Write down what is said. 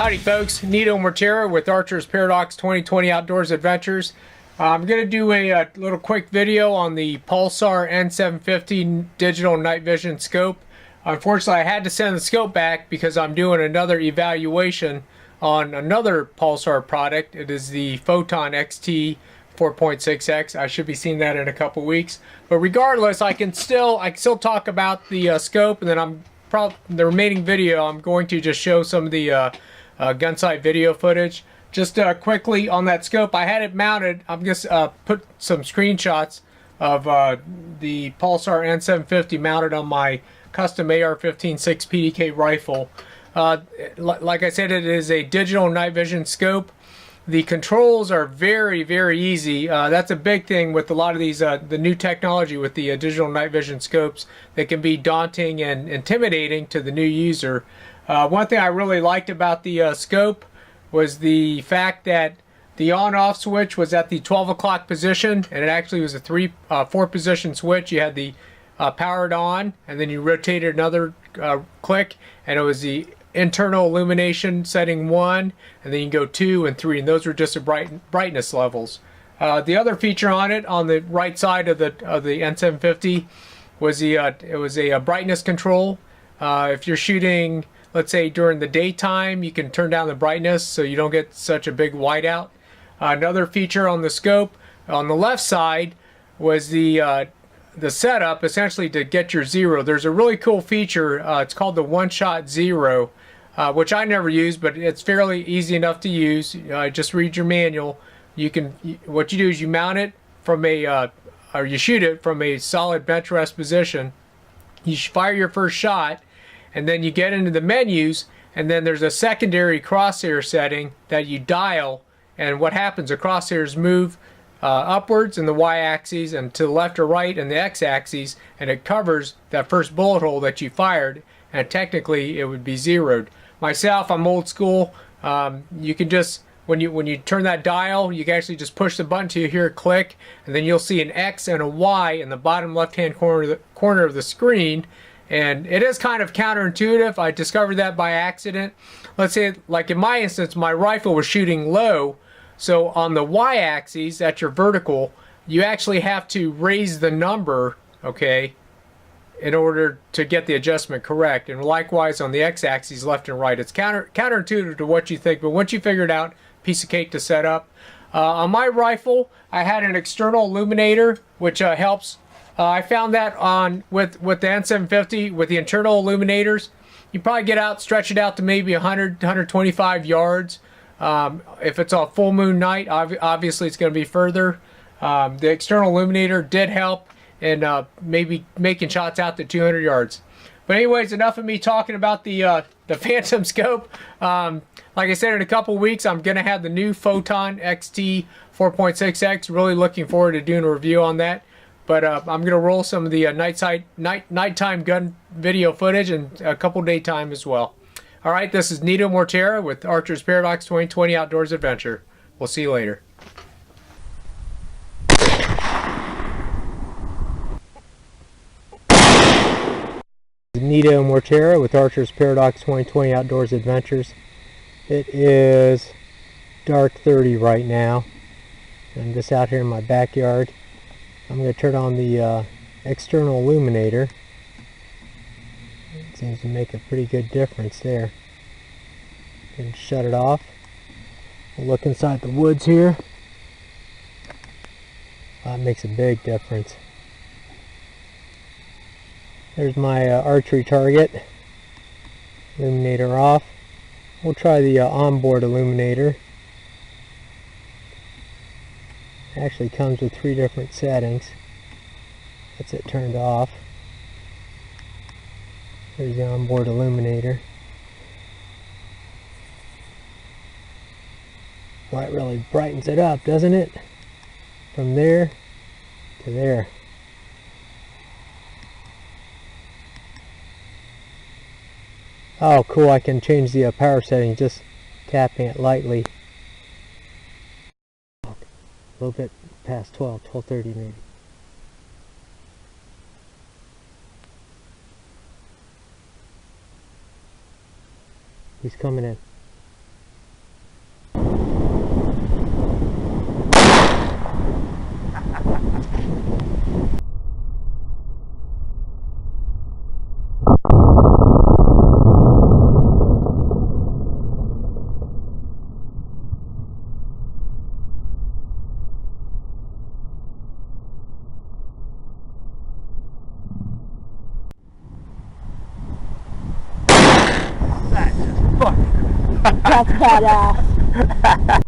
Howdy folks, Nito Mortera with Archer's Paradox 2020 Outdoors Adventures. I'm going to do a little quick video on the Pulsar N750 digital night vision scope. Unfortunately, I had to send the scope back because I'm doing another evaluation on another Pulsar product. It is the Photon XT 4.6X. I should be seeing that in a couple weeks. But regardless, I can still talk about the scope, and then the remaining video I'm going to just show some of the gun sight video footage. Just quickly on that scope, I had it mounted. I'm just put some screenshots of the Pulsar N750 mounted on my custom AR-15 6 PDK rifle. Like I said, it is a digital night vision scope. The controls are very, very easy. That's a big thing with a lot of these the new technology with the digital night vision scopes. They can be daunting and intimidating to the new user. One thing I really liked about the scope was the fact that the on-off switch was at the 12 o'clock position, and it actually was a 4 position switch. You had the powered on, and then you rotated another click, and it was the internal illumination setting 1, and then you can go 2 and 3, and those were just the brightness levels. The other feature on it, on the right side of the N750, was it was a brightness control. If you're shooting, let's say during the daytime, you can turn down the brightness so you don't get such a big whiteout. Another feature on the scope on the left side was the setup essentially to get your zero. There's a really cool feature. It's called the one-shot zero, which I never use, but it's fairly easy enough to use. Just read your manual. What you do is you mount it from or you shoot it from a solid bench rest position. You fire your first shot, and then you get into the menus, and then there's a secondary crosshair setting that you dial, and what happens, the crosshairs move upwards in the y-axis and to the left or right in the x-axis, and it covers that first bullet hole that you fired, and technically it would be zeroed. Myself, I'm old school. You can just, when you turn that dial, you can actually just push the button till you hear it click, and then you'll see an X and a Y in the bottom left-hand corner of the screen. And it is kind of counterintuitive. I discovered that by accident. Let's say, like in my instance, my rifle was shooting low, so on the y-axis, that's your vertical, you actually have to raise the number, okay, in order to get the adjustment correct. And likewise on the x-axis, left and right. It's counterintuitive to what you think, but once you figure it out, piece of cake to set up. On my rifle, I had an external illuminator, which helps. I found that with the N750, with the internal illuminators, you probably stretch it out to maybe 100, 125 yards. If it's a full moon night, obviously it's going to be further. The external illuminator did help in maybe making shots out to 200 yards. But anyways, enough of me talking about the Phantom scope. Like I said, in a couple weeks, I'm going to have the new Photon XT 4.6X. Really looking forward to doing a review on that. But I'm going to roll some of the nighttime gun video footage and a couple daytime as well. All right, this is Nito Mortera with Archer's Paradox 2020 Outdoors Adventure. We'll see you later. Nito Mortera with Archer's Paradox 2020 Outdoors Adventures. It is dark 30 right now. I'm just out here in my backyard. I'm going to turn on the external illuminator. It seems to make a pretty good difference there. And shut it off. We'll look inside the woods here. That makes a big difference. There's my archery target. Illuminator off. We'll try the onboard illuminator. It actually comes with 3 different settings. That's it turned off. There's the onboard illuminator. Well, it really brightens it up, doesn't it? From there to there. Oh, cool, I can change the power setting just tapping it lightly. A little bit past 12:30 maybe. He's coming in. one. That's badass.